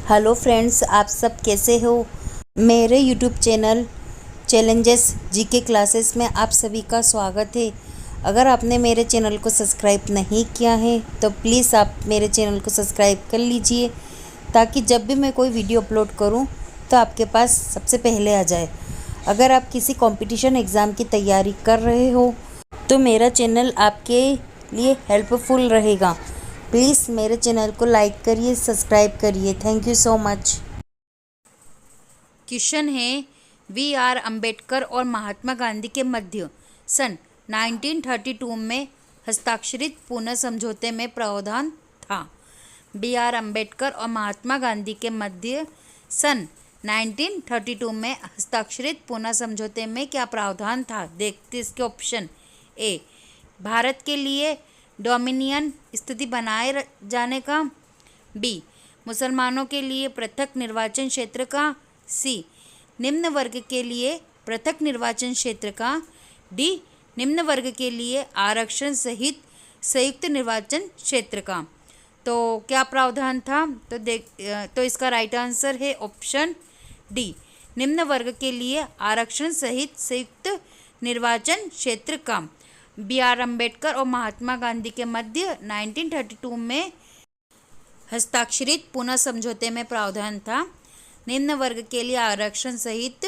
Hello friends, आप सब कैसे हो। मेरे YouTube channel challenges GK classes में आप सभी का स्वागत है। अगर आपने मेरे चैनल को सब्सक्राइब नहीं किया है तो प्लीज़ आप मेरे चैनल को सब्सक्राइब कर लीजिए, ताकि जब भी मैं कोई वीडियो अपलोड करूं तो आपके पास सबसे पहले आ जाए। अगर आप किसी कंपटीशन एग्ज़ाम की तैयारी कर रहे हो तो मेरा चैनल आपके लिए हेल्पफुल रहेगा। प्लीज़ मेरे चैनल को लाइक करिए, सब्सक्राइब करिए। Thank you so much. Question है, वी.आर. अंबेडकर और महात्मा गांधी के मध्य सन 1932 में हस्ताक्षरित पुणे समझौते में प्रावधान था। बी.आर. अंबेडकर और महात्मा गांधी के मध्य सन 1932 में हस्ताक्षरित पुणे समझौते में क्या प्रावधान था? देखते इसके ऑप्शन। ए, भारत के लिए डोमिनियन स्थिति बनाए जाने का। बी, मुसलमानों के लिए पृथक निर्वाचन क्षेत्र का। सी, निम्न वर्ग के लिए पृथक निर्वाचन क्षेत्र का। डी, निम्न वर्ग के लिए आरक्षण सहित संयुक्त निर्वाचन क्षेत्र का। तो क्या प्रावधान था? तो इसका राइट आंसर है ऑप्शन डी, निम्न वर्ग के लिए आरक्षण सहित संयुक्त निर्वाचन क्षेत्र का। बी.आर. अंबेडकर और महात्मा गांधी के मध्य 1932 में हस्ताक्षरित पुणे समझौते में प्रावधान था निम्न वर्ग के लिए आरक्षण सहित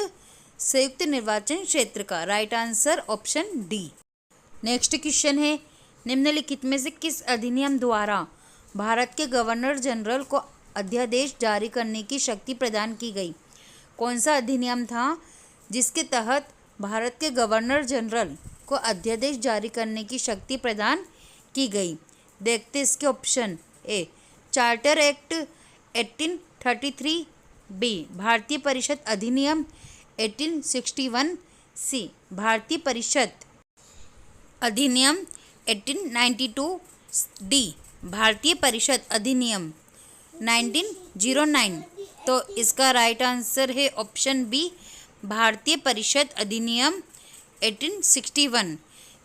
संयुक्त निर्वाचन क्षेत्र का। Right answer option D. Next question है, निम्नलिखित में से किस अधिनियम द्वारा भारत के गवर्नर जनरल को अध्यादेश जारी करने की शक्ति प्रदान की गई? कौन सा अधिनियम था जिसके तहत भारत के गवर्नर जनरल को अध्यादेश जारी करने की शक्ति प्रदान की गई? देखते इसके ऑप्शन। ए, चार्टर एक्ट 1833। बी, भारतीय परिषद अधिनियम 1861। सी, भारतीय परिषद अधिनियम 1892। डी, भारतीय परिषद अधिनियम 1909। तो इसका राइट आंसर है ऑप्शन बी, भारतीय परिषद अधिनियम 1861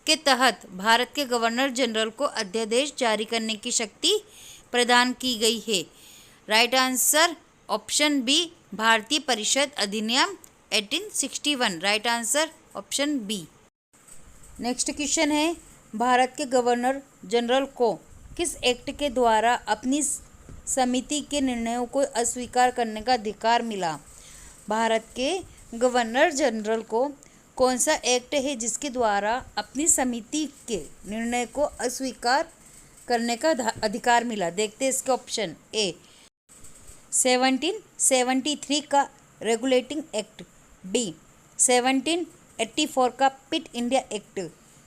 के तहत भारत के गवर्नर जनरल को अध्यादेश जारी करने की शक्ति प्रदान की गई है। राइट आंसर ऑप्शन बी, भारतीय परिषद अधिनियम 1861। Right answer option B. Next question है, भारत के गवर्नर जनरल को किस एक्ट के द्वारा अपनी समिति के निर्णयों को अस्वीकार करने का अधिकार मिला? भारत के गवर्नर जनरल को कौन सा एक्ट है जिसके द्वारा अपनी समिति के निर्णय को अस्वीकार करने का अधिकार मिला? देखते इसके ऑप्शन। ए, 1773 का रेगुलेटिंग एक्ट। बी, 1784 का पिट इंडिया एक्ट।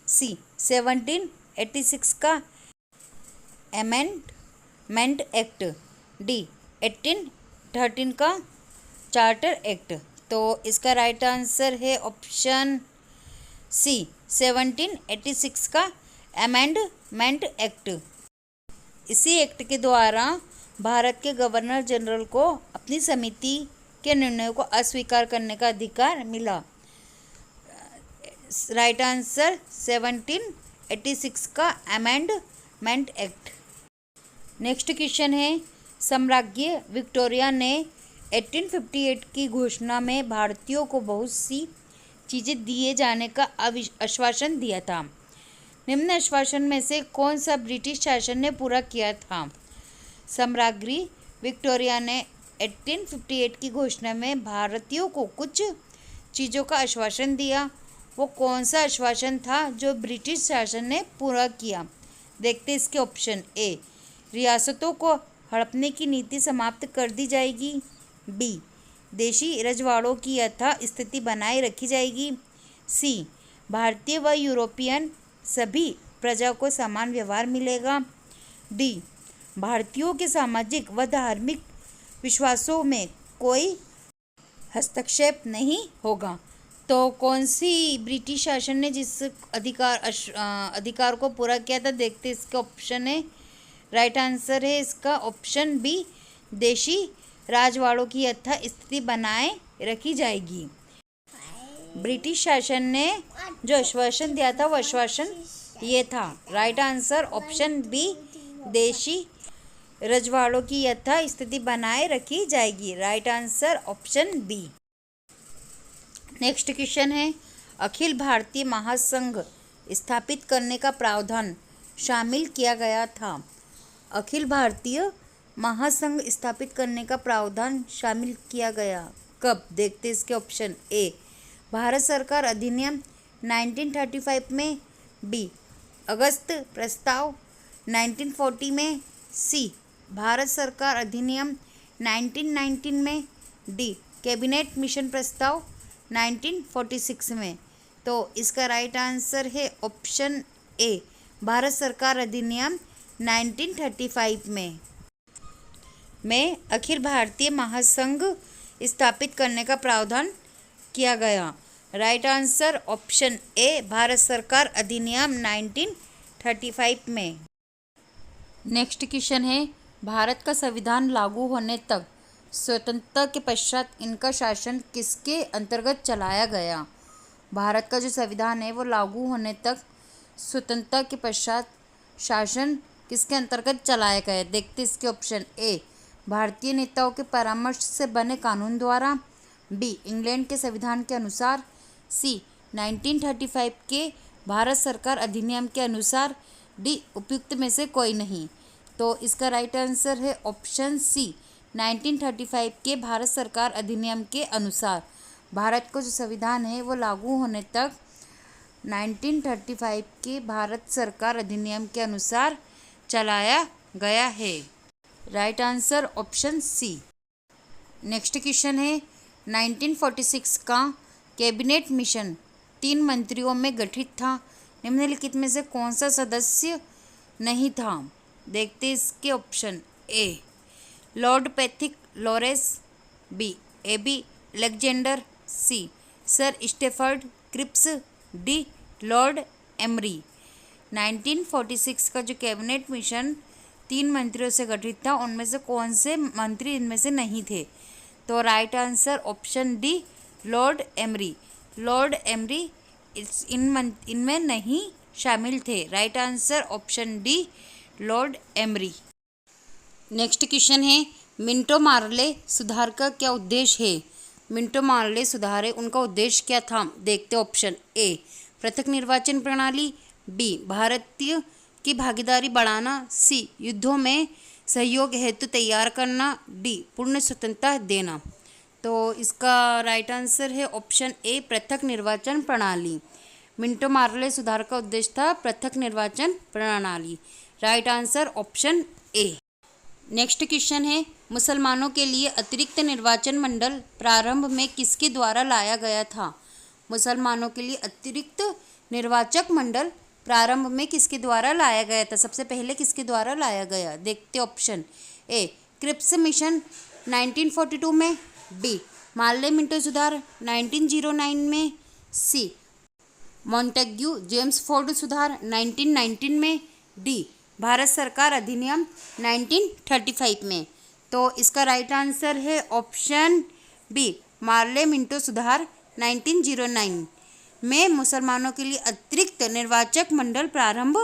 सी, 1786 का अमेंडमेंट एक्ट। डी, 1813 का चार्टर एक्ट। तो इसका राइट आंसर है ऑप्शन सी, 1786 का अमेंडमेंट एक्ट। इसी एक्ट के द्वारा भारत के गवर्नर जनरल को अपनी समिति के निर्णयों को अस्वीकार करने का अधिकार मिला। राइट आंसर 1786 का अमेंडमेंट एक्ट। नेक्स्ट क्वेश्चन है, सम्राज्ञी विक्टोरिया ने 1858 की घोषणा में भारतीयों को बहुत सी चीज़ें दिए जाने का आश्वासन दिया था। निम्न आश्वासन में से कौन सा ब्रिटिश शासन ने पूरा किया था? सम्राज्ञी विक्टोरिया ने 1858 की घोषणा में भारतीयों को कुछ चीज़ों का आश्वासन दिया। वो कौन सा आश्वासन था जो ब्रिटिश शासन ने पूरा किया? देखते इसके ऑप्शन। ए, रियासतों को हड़पने की नीति समाप्त कर दी जाएगी। बी, देशी रजवाड़ों की यथा स्थिति बनाए रखी जाएगी। सी, भारतीय व यूरोपियन सभी प्रजा को समान व्यवहार मिलेगा। डी, भारतीयों के सामाजिक व धार्मिक विश्वासों में कोई हस्तक्षेप नहीं होगा। तो कौन सी ब्रिटिश शासन ने जिस अधिकार को पूरा किया था? देखते इसका ऑप्शन है। राइट आंसर है इसका ऑप्शन बी, देशी राजवाड़ों की यथा स्थिति बनाए रखी जाएगी। ब्रिटिश शासन ने जो आश्वासन दिया था वो आश्वासन ये था। राइट आंसर ऑप्शन बी, देशी रजवाड़ों की यथा स्थिति बनाए रखी जाएगी। Right answer option B. Next question है, अखिल भारतीय महासंघ स्थापित करने का प्रावधान शामिल किया गया था। अखिल भारतीय महासंघ स्थापित करने का प्रावधान शामिल किया गया कब? देखते इसके ऑप्शन। ए भारत सरकार अधिनियम 1935 में, बी अगस्त प्रस्ताव 1940 में, सी भारत सरकार अधिनियम 1919 में, डी कैबिनेट मिशन प्रस्ताव 1946 में। तो इसका राइट आंसर है ऑप्शन ए भारत सरकार अधिनियम 1935 में अखिल भारतीय महासंघ स्थापित करने का प्रावधान किया गया। Right answer option A Bharat सरकार अधिनियम 1935 में। नेक्स्ट क्वेश्चन है, भारत का संविधान लागू होने तक स्वतंत्रता के पश्चात इनका शासन किसके अंतर्गत चलाया गया? भारत का जो संविधान है वो लागू होने तक स्वतंत्रता के पश्चात शासन किसके अंतर्गत चलाया गया? देखते इसके ऑप्शन। ए भारतीय नेताओं के परामर्श से बने कानून द्वारा, बी इंग्लैंड के संविधान के अनुसार, सी 1935 के भारत सरकार अधिनियम के अनुसार, डी उपयुक्त में से कोई नहीं। तो इसका राइट आंसर है ऑप्शन सी 1935 के भारत सरकार अधिनियम के अनुसार। भारत का जो संविधान है वो लागू होने तक 1935 के भारत सरकार अधिनियम के अनुसार चलाया गया है। Right answer option C. Next question है, 1946 का कैबिनेट मिशन 3 मंत्रियों में गठित था। निम्नलिखित में से कौन सा सदस्य नहीं था? देखते इसके option. A lord Pethick Lawrence, B AB Alexander, C sir Stafford Cripps, D lord Amery. 1946 का जो कैबिनेट मिशन 3 मंत्रियों से गठित था, उनमें से कौन से मंत्री इनमें से नहीं थे? तो right answer option D lord emery. Lord emery इनमें नहीं शामिल थे। Right answer option D lord emery. Next question है, मिंटो मार्ले सुधार का क्या उद्देश्य है? मिंटो मार्ले सुधार उनका उद्देश्य क्या था? देखते ऑप्शन। ए पृथक निर्वाचन प्रणाली, बी भारतीय की भागीदारी बढ़ाना, सी युद्धों में सहयोग हेतु तैयार करना, डी पूर्ण स्वतंत्रता देना। तो इसका राइट आंसर है ऑप्शन ए पृथक निर्वाचन प्रणाली। मिंटो मार्ले सुधार का उद्देश्य था पृथक निर्वाचन प्रणाली। Right answer option A. Next question है, मुसलमानों के लिए अतिरिक्त निर्वाचन मंडल प्रारंभ में किसके द्वारा लाया गया था? मुसलमानों के लिए अतिरिक्त निर्वाचक मंडल प्रारंभ में किसके द्वारा लाया गया था? सबसे पहले किसके द्वारा लाया गया? देखते ऑप्शन। ए क्रिप्स मिशन 1942 में, बी मार्ले मिंटो सुधार 1909 में, सी मॉन्टेग्यू जेम्स फोर्ड सुधार 1919 में, डी भारत सरकार अधिनियम 1935 में। तो इसका राइट आंसर है ऑप्शन बी मार्ले मिंटो सुधार 1909 में मुसलमानों के लिए अतिरिक्त निर्वाचक मंडल प्रारंभ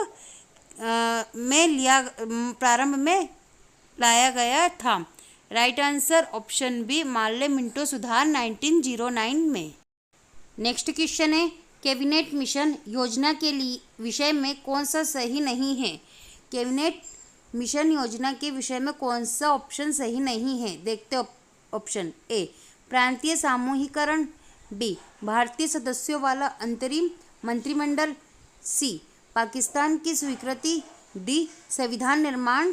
में लाया गया था। Right answer option B Morley Minto सुधार 1909 में। नेक्स्ट क्वेश्चन है, कैबिनेट मिशन योजना के लिए विषय में कौन सा सही नहीं है? कैबिनेट मिशन योजना के विषय में कौन सा ऑप्शन सही नहीं है? देखते ऑप्शन। ए प्रांतीय सामूहिकरण, बी भारतीय सदस्यों वाला अंतरिम मंत्रिमंडल, सी पाकिस्तान की स्वीकृति, डी संविधान निर्माण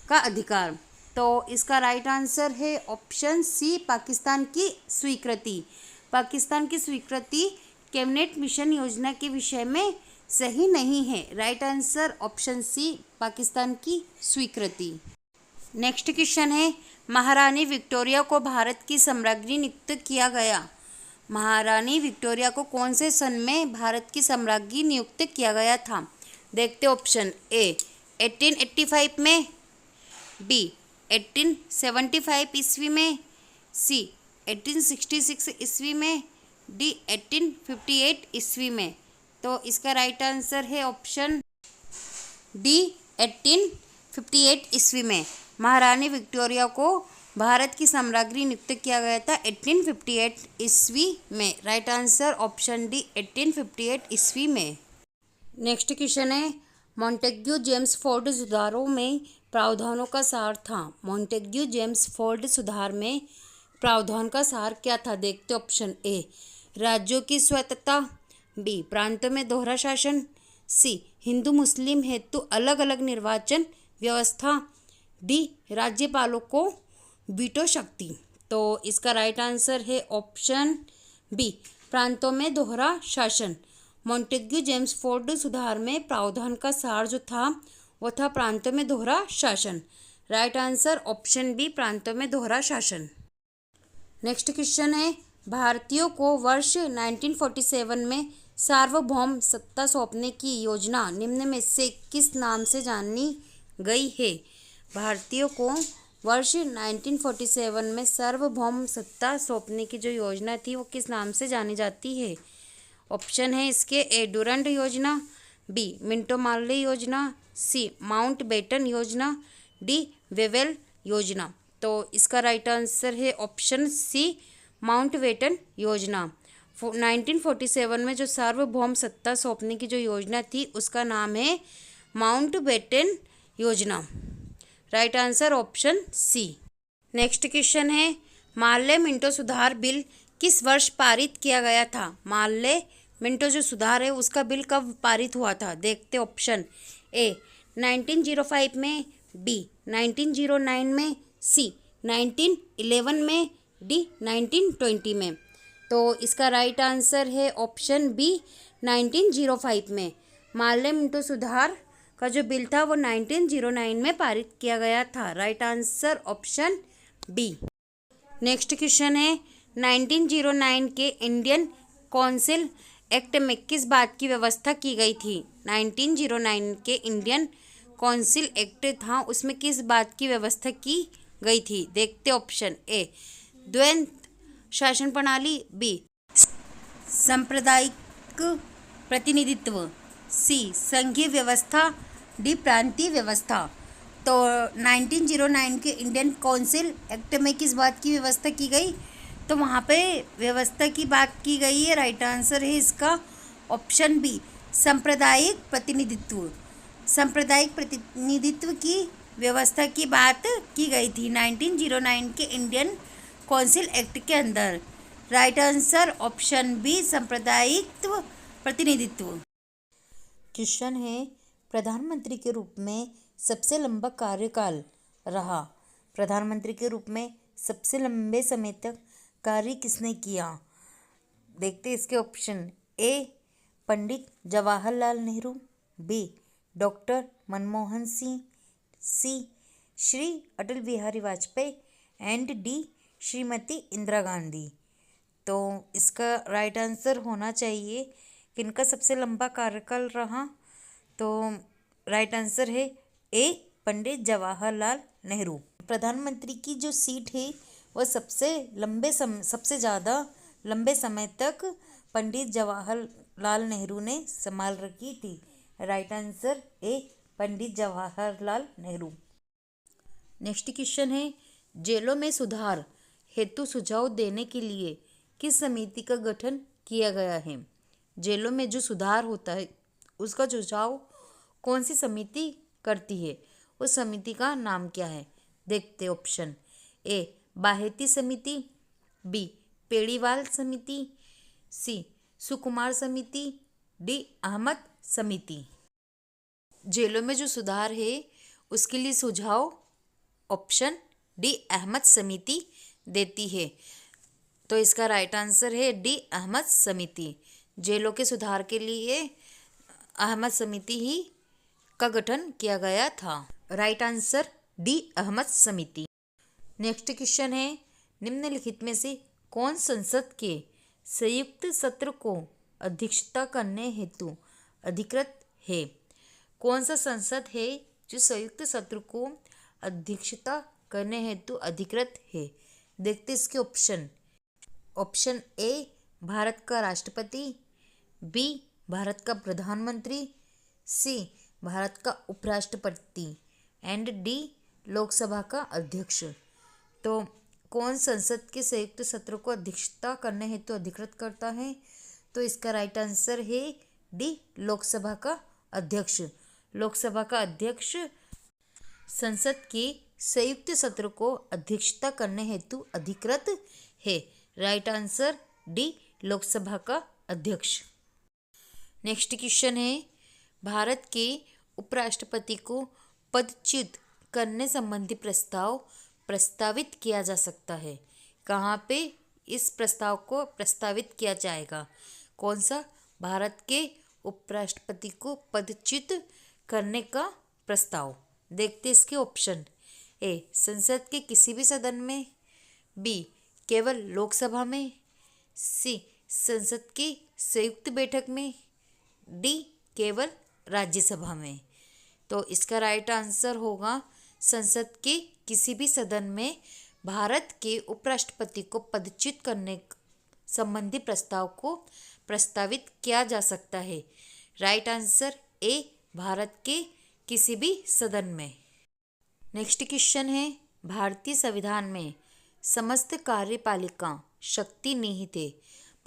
का अधिकार। तो इसका राइट आंसर है ऑप्शन सी पाकिस्तान की स्वीकृति। पाकिस्तान की स्वीकृति कैबिनेट मिशन योजना के विषय में सही नहीं है। Right answer option C Pakistan की स्वीकृति। नेक्स्ट क्वेश्चन है, महारानी विक्टोरिया को भारत की सम्राज्ञी नियुक्त किया गया। महारानी विक्टोरिया को कौन से सन में भारत की सम्राज्ञी नियुक्त किया गया था? देखते ऑप्शन। ए 1885 में, बी 1875 ईस्वी में, सी 1866 ईस्वी में, डी 1858 ईस्वी में। तो इसका राइट आंसर है ऑप्शन डी 1858 ईस्वी में। महारानी विक्टोरिया को भारत की सम्राज्ञी नियुक्त किया गया था 1858 ईस्वी में। राइट आंसर ऑप्शन डी 1858 ईस्वी में। नेक्स्ट क्वेश्चन है, मॉन्टेग्यू जेम्स फोर्ड सुधारों में प्रावधानों का सार था। मॉन्टेग्यू जेम्स फोर्ड सुधार में प्रावधान का सार क्या था? देखते ऑप्शन ए राज्यों की स्वायत्तता, बी प्रांतों में दोहरा शासन, सी हिंदू मुस्लिम हेतु अलग अलग निर्वाचन व्यवस्था, डी राज्यपालों को वीटो शक्ति। तो इसका राइट आंसर है ऑप्शन बी प्रांतों में दोहरा शासन। मॉन्टेग्यू जेम्स फोर्ड सुधार में प्रावधान का सार जो था वो था प्रांतों में दोहरा शासन। राइट आंसर ऑप्शन बी प्रांतों में दोहरा शासन। नेक्स्ट क्वेश्चन है, भारतीयों को वर्ष 1947 में सार्वभौम सत्ता सौंपने की योजना निम्न में से किस नाम से जानी गई है? भारतीयों को वर्ष 1947 में सार्वभौम सत्ता सौंपने की जो योजना थी वो किस नाम से जानी जाती है? ऑप्शन है इसके ए डुरंड योजना, बी मिंटो मार्ले योजना, सी माउंट बेटन योजना, डी वेवेल योजना। तो इसका राइट आंसर है ऑप्शन सी माउंट बेटन योजना। 1947 में जो सार्वभौम सत्ता सौंपने की जो योजना थी उसका नाम है माउंट बेटन योजना। Right answer option C. Next question है, मार्ले मिंटो सुधार बिल किस वर्ष पारित किया गया था? मार्ले मिंटो जो सुधार है उसका बिल कब पारित हुआ था? देखते ऑप्शन ए 1905 में, बी 1909 में, सी 1911 में, डी 1920 में। तो इसका राइट आंसर है ऑप्शन बी 1905 में। मार्ले मिंटो सुधार का जो बिल था वो 1909 में पारित किया गया था। Right answer option B. Next question है, 1909 के इंडियन काउंसिल एक्ट में किस बात की व्यवस्था की गई थी? 1909 के इंडियन काउंसिल एक्ट था उसमें किस बात की व्यवस्था की गई थी? देखते ऑप्शन ए द्वैत शासन प्रणाली, बी सांप्रदायिक प्रतिनिधित्व, सी संघीय व्यवस्था, डी प्रांतीय व्यवस्था। तो 1909 के इंडियन काउंसिल एक्ट में किस बात की व्यवस्था की गई? तो वहाँ पे व्यवस्था की बात की गई है। राइट आंसर है इसका ऑप्शन बी सांप्रदायिक प्रतिनिधित्व। सांप्रदायिक प्रतिनिधित्व की व्यवस्था की बात की गई थी 1909 के इंडियन काउंसिल एक्ट के अंदर। राइट आंसर ऑप्शन बी सांप्रदायिक प्रतिनिधित्व। क्वेश्चन है, प्रधानमंत्री के रूप में सबसे लंबा कार्यकाल रहा। प्रधानमंत्री के रूप में सबसे लंबे समय तक कार्य किसने किया? देखते इसके option A Pandit Jawaharlal Nehru, B doctor Manmohan Singh, C Shri Atal Bihari Vajpayee and D Shrimati Indira Gandhi. तो इसका राइट आंसर होना चाहिए कि इनका सबसे लंबा कार्यकाल रहा। तो राइट आंसर है ए पंडित जवाहरलाल नेहरू। प्रधानमंत्री की जो सीट है वह सबसे ज़्यादा लंबे समय तक पंडित जवाहरलाल नेहरू ने संभाल रखी थी। Right answer A Pandit Jawaharlal Nehru. Next question है, जेलों में सुधार हेतु सुझाव देने के लिए किस समिति का गठन किया गया है? जेलों में जो सुधार होता है उसका सुझाव कौन सी समिति करती है? उस समिति का नाम क्या है? देखते ऑप्शन ए बाहेती समिति, बी पेड़ीवाल समिति, सी सुकुमार समिति, डी अहमद समिति। जेलों में जो सुधार है उसके लिए सुझाव ऑप्शन डी अहमद समिति देती है। तो इसका राइट आंसर है डी अहमद समिति। जेलों के सुधार के लिए अहमद समिति ही का गठन किया गया था। राइट आंसर डी अहमद समिति। नेक्स्ट क्वेश्चन है, निम्नलिखित में से कौन संसद के संयुक्त सत्र को अध्यक्षता करने हेतु अधिकृत है? कौन सा संसद है जो संयुक्त सत्र को अध्यक्षता करने हेतु अधिकृत है? देखते इसके ऑप्शन ए भारत का राष्ट्रपति, बी भारत का प्रधानमंत्री, सी भारत का उपराष्ट्रपति एंड डी लोकसभा का अध्यक्ष। तो कौन संसद के संयुक्त सत्र को अध्यक्षता करने हेतु अधिकृत करता है? तो इसका राइट आंसर है डी, लोकसभा का अध्यक्ष। लोकसभा का अध्यक्ष संसद के संयुक्त सत्र को अध्यक्षता करने हेतु अधिकृत है। राइट आंसर डी, लोकसभा का अध्यक्ष। नेक्स्ट क्वेश्चन है, भारत के उपराष्ट्रपति को पदच्युत करने संबंधी प्रस्ताव प्रस्तावित किया जा सकता है। कहाँ पे इस प्रस्ताव को प्रस्तावित किया जाएगा? कौन सा? भारत के उपराष्ट्रपति को पदच्युत करने का प्रस्ताव। देखते इसके ऑप्शन। ए, संसद के किसी भी सदन में। बी, केवल लोकसभा में। सी, संसद की संयुक्त बैठक में। डी, केवल राज्यसभा में। तो इसका राइट आंसर होगा संसद के किसी भी सदन में भारत के उपराष्ट्रपति को पदच्युत करने संबंधी प्रस्ताव को प्रस्तावित किया जा सकता है। राइट आंसर ए, भारत के किसी भी सदन में। नेक्स्ट क्वेश्चन है, भारतीय संविधान में समस्त कार्यपालिका शक्ति निहित है।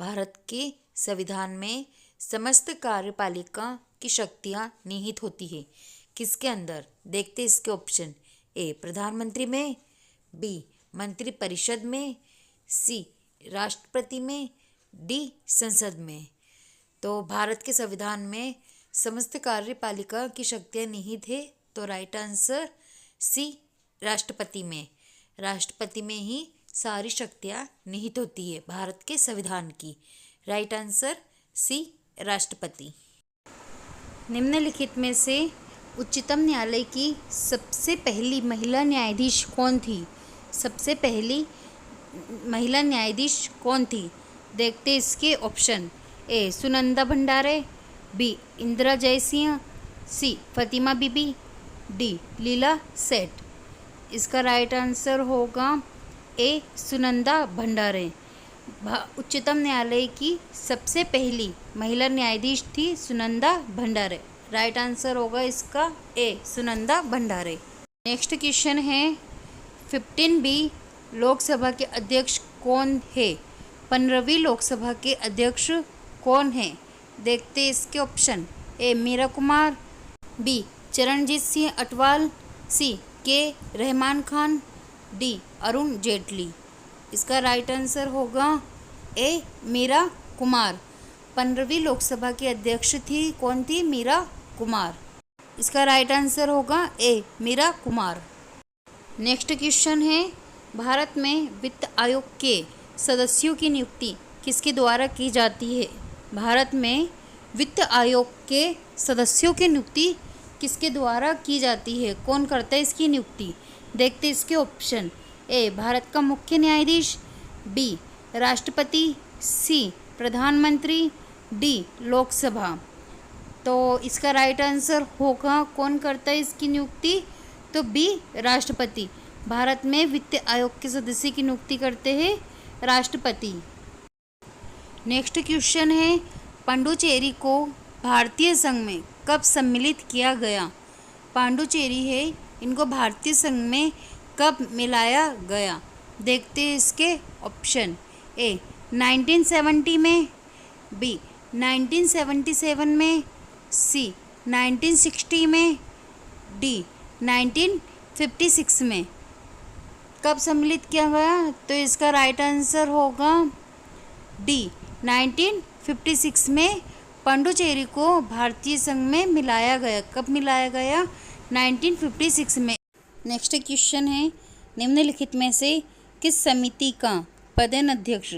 भारत के संविधान में समस्त कार्यपालिका की शक्तियाँ निहित होती है। किसके अंदर? देखते इसके ऑप्शन। ए, प्रधानमंत्री में। बी, मंत्रिपरिषद में। सी, राष्ट्रपति में। डी, संसद में। तो भारत के संविधान में समस्त कार्यपालिका की शक्तियाँ निहित है। तो राइट आंसर सी, राष्ट्रपति में। राष्ट्रपति में ही सारी शक्तियाँ निहित होती है भारत के संविधान की। राइट आंसर सी, राष्ट्रपति। निम्नलिखित में से उच्चतम न्यायालय की सबसे पहली महिला न्यायाधीश कौन थी? सबसे पहली महिला न्यायाधीश कौन थी? देखते इसके ऑप्शन। ए, सुनंदा भंडारे। बी, इंदिरा जयसिंह। सी, फातिमा बीबी। डी, लीला सेठ। इसका राइट आंसर होगा ए, सुनंदा भंडारे। उच्चतम न्यायालय की सबसे पहली महिला न्यायाधीश थी सुनंदा भंडारे। राइट आंसर होगा इसका ए, सुनंदा भंडारे। नेक्स्ट क्वेश्चन है, 15वीं लोकसभा के अध्यक्ष कौन है? 15वीं लोकसभा के अध्यक्ष कौन है? देखते इसके ऑप्शन। ए, मीरा कुमार। बी, चरणजीत सिंह अटवाल। सी, के रहमान खान। डी, अरुण जेटली। इसका राइट आंसर होगा ए, मीरा कुमार। 15वीं लोकसभा की अध्यक्ष थी कौन थी? मीरा कुमार। इसका राइट आंसर होगा ए, मीरा कुमार। नेक्स्ट क्वेश्चन है, भारत में वित्त आयोग के सदस्यों की नियुक्ति किसके द्वारा की जाती है? भारत में वित्त आयोग के सदस्यों की नियुक्ति किसके द्वारा की जाती है? कौन करता है इसकी नियुक्ति? देखते इसके ऑप्शन। ए, भारत का मुख्य न्यायाधीश। बी, राष्ट्रपति। सी, प्रधानमंत्री। डी, लोकसभा। तो इसका राइट आंसर होगा कौन करता है इसकी नियुक्ति? तो बी, राष्ट्रपति। भारत में वित्त आयोग के सदस्य की नियुक्ति करते हैं राष्ट्रपति। नेक्स्ट क्वेश्चन है, पांडुचेरी को भारतीय संघ में कब सम्मिलित किया गया? पांडुचेरी है, इनको भारतीय संघ में कब मिलाया गया? देखते हैं इसके ऑप्शन। ए, 1970 में। बी, 1977 में। सी, 1960 में। डी, 1956 में। कब सम्मिलित किया गया? तो इसका राइट आंसर होगा डी, 1956 में पांडुचेरी को भारतीय संघ में मिलाया गया। कब मिलाया गया? 1956 में। नेक्स्ट क्वेश्चन है, निम्नलिखित में से किस समिति का पदेन अध्यक्ष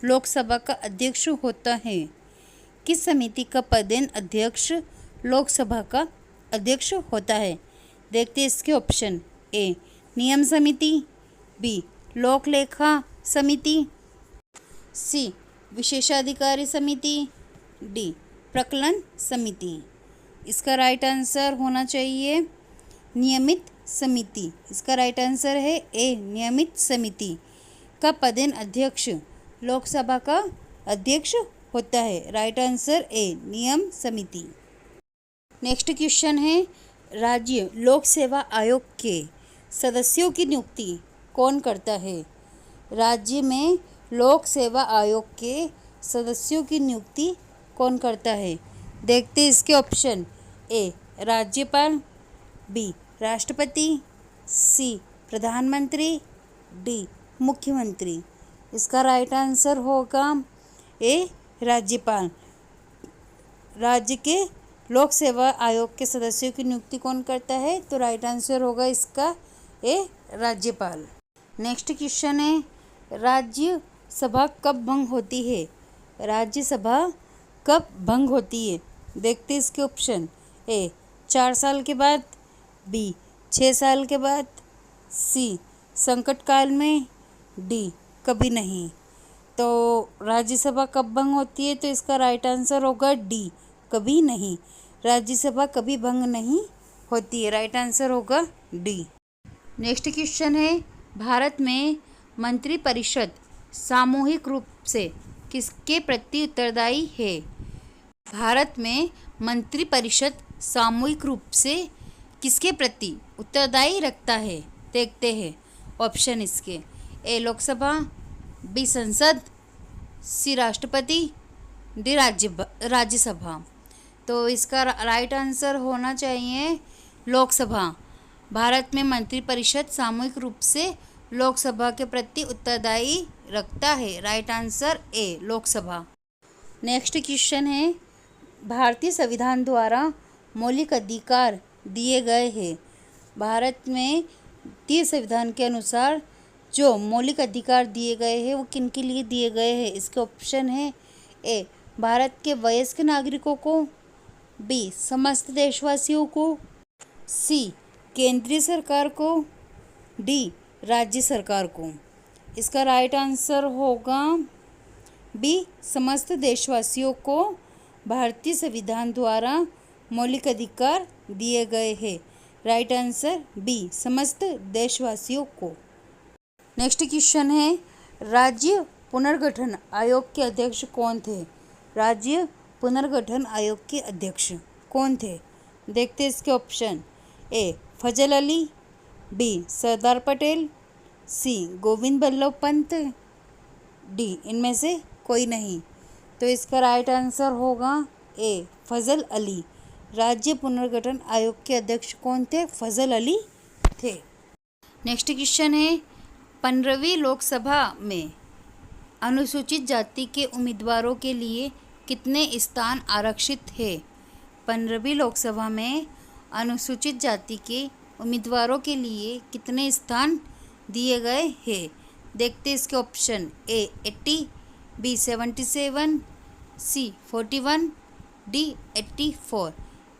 लोकसभा का अध्यक्ष होता है? किस समिति का पदेन अध्यक्ष लोकसभा का अध्यक्ष होता है? देखते इसके ऑप्शन। ए, नियम समिति। बी, लोक लेखा समिति। सी, विशेषाधिकारी समिति। डी, प्रकलन समिति। इसका राइट आंसर होना चाहिए नियमित समिति। इसका राइट आंसर है ए, नियमित समिति का पदेन अध्यक्ष लोकसभा का अध्यक्ष होता है। राइट आंसर ए, नियम समिति। नेक्स्ट क्वेश्चन है, राज्य लोक सेवा आयोग के सदस्यों की नियुक्ति कौन करता है? राज्य में लोक सेवा आयोग के सदस्यों की नियुक्ति कौन करता है? देखते हैं इसके ऑप्शन। ए राज्यपाल, बी राष्ट्रपति, सी प्रधानमंत्री, डी मुख्यमंत्री। इसका राइट आंसर होगा ए राज्यपाल। राज्य के लोक सेवा आयोग के सदस्यों की नियुक्ति कौन करता है? तो राइट आंसर होगा इसका ए राज्यपाल। नेक्स्ट क्वेश्चन है, राज्यसभा कब भंग होती है? राज्यसभा कब भंग होती है? देखते हैं इसके ऑप्शन। ए 4 साल के बाद, बी 6 साल के बाद, सी संकट काल में, डी कभी नहीं। तो राज्यसभा कब भंग होती है? तो इसका राइट आंसर होगा डी कभी नहीं। राज्यसभा कभी भंग नहीं होती है। राइट आंसर होगा डी। नेक्स्ट क्वेश्चन है, भारत में मंत्रिपरिषद सामूहिक रूप से किसके प्रति उत्तरदायी है? भारत में मंत्रिपरिषद सामूहिक रूप से किसके प्रति उत्तरदायी रखता है? देखते हैं ऑप्शन इसके। ए लोकसभा, बी संसद, सी राष्ट्रपति, डी राज्यसभा। तो इसका राइट आंसर होना चाहिए लोकसभा। भारत में मंत्रिपरिषद सामूहिक रूप से लोकसभा के प्रति उत्तरदायी रखता है। Right answer A Lok Sabha. Next question है, भारतीय संविधान द्वारा मौलिक अधिकार दिए गए हैं। भारत में भारतीय संविधान के अनुसार जो मौलिक अधिकार दिए गए हैं वो किन के लिए दिए गए हैं? इसके ऑप्शन है। ए भारत के वयस्क नागरिकों को, बी समस्त देशवासियों को, सी केंद्रीय सरकार को, डी राज्य सरकार को। इसका राइट आंसर होगा बी समस्त देशवासियों को भारतीय संविधान द्वारा मौलिक अधिकार दिए गए हैं। राइट आंसर बी समस्त देशवासियों को। नेक्स्ट क्वेश्चन है, राज्य पुनर्गठन आयोग के अध्यक्ष कौन थे? राज्य पुनर्गठन आयोग के अध्यक्ष कौन थे? देखते हैं इसके ऑप्शन। ए फजल अली, बी सरदार पटेल, सी गोविंद बल्लभ पंत, डी इनमें से कोई नहीं। तो इसका राइट आंसर होगा ए फजल अली। राज्य पुनर्गठन आयोग के अध्यक्ष कौन थे? फजल अली थे। नेक्स्ट क्वेश्चन है, 15वीं लोकसभा में अनुसूचित जाति के उम्मीदवारों के लिए कितने स्थान आरक्षित है? 15वीं लोकसभा में अनुसूचित जाति के उम्मीदवारों के लिए कितने स्थान दिए गए हैं? देखते इसके ऑप्शन। ए 80, बी 77, सी 41, डी 84।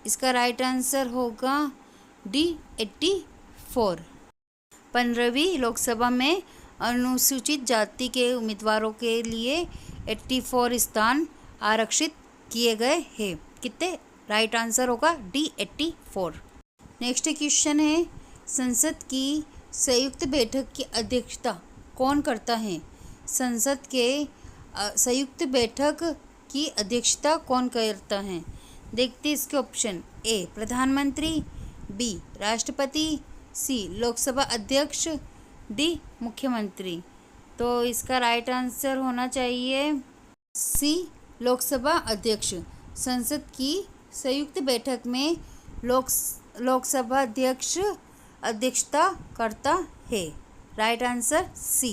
इसका राइट आंसर होगा डी 84। 15वीं लोकसभा में अनुसूचित जाति के उम्मीदवारों के लिए 84 स्थान आरक्षित किए गए हैं। कितने? राइट आंसर होगा डी 84। नेक्स्ट क्वेश्चन है, संसद की संयुक्त बैठक की अध्यक्षता कौन करता है? संसद के संयुक्त बैठक की अध्यक्षता कौन करता है? देखते इसके ऑप्शन। ए प्रधानमंत्री, बी राष्ट्रपति, सी लोकसभा अध्यक्ष, डी मुख्यमंत्री। तो इसका राइट आंसर होना चाहिए सी लोकसभा अध्यक्ष। संसद की संयुक्त बैठक में लोकसभा अध्यक्ष अध्यक्षता करता है। राइट आंसर सी।